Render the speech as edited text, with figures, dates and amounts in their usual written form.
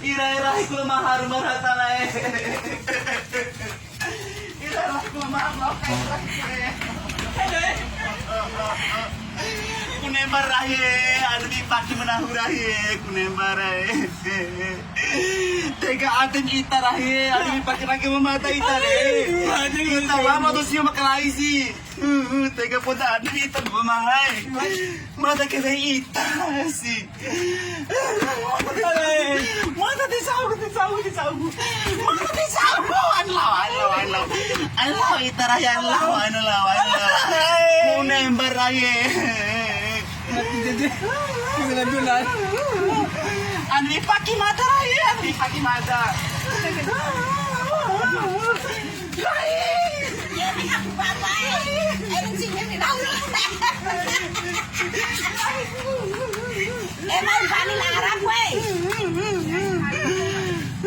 Ira-irahi ko mahar marata na Ira-irahi ko mahar Kunembar rahe, आदमी पाकी मना हो रही है कुनेम्बर Tega atin ita rahe, आदमी पाकी रखे वो माता ita रे ita mama तो सियो मकलाई सी Tega po da atin ita bumahay mata kita ita si mata disaw mata disaw anlaw ita rahe anlaw kunembar rahe Andri paki mata raya, Andri paki mata.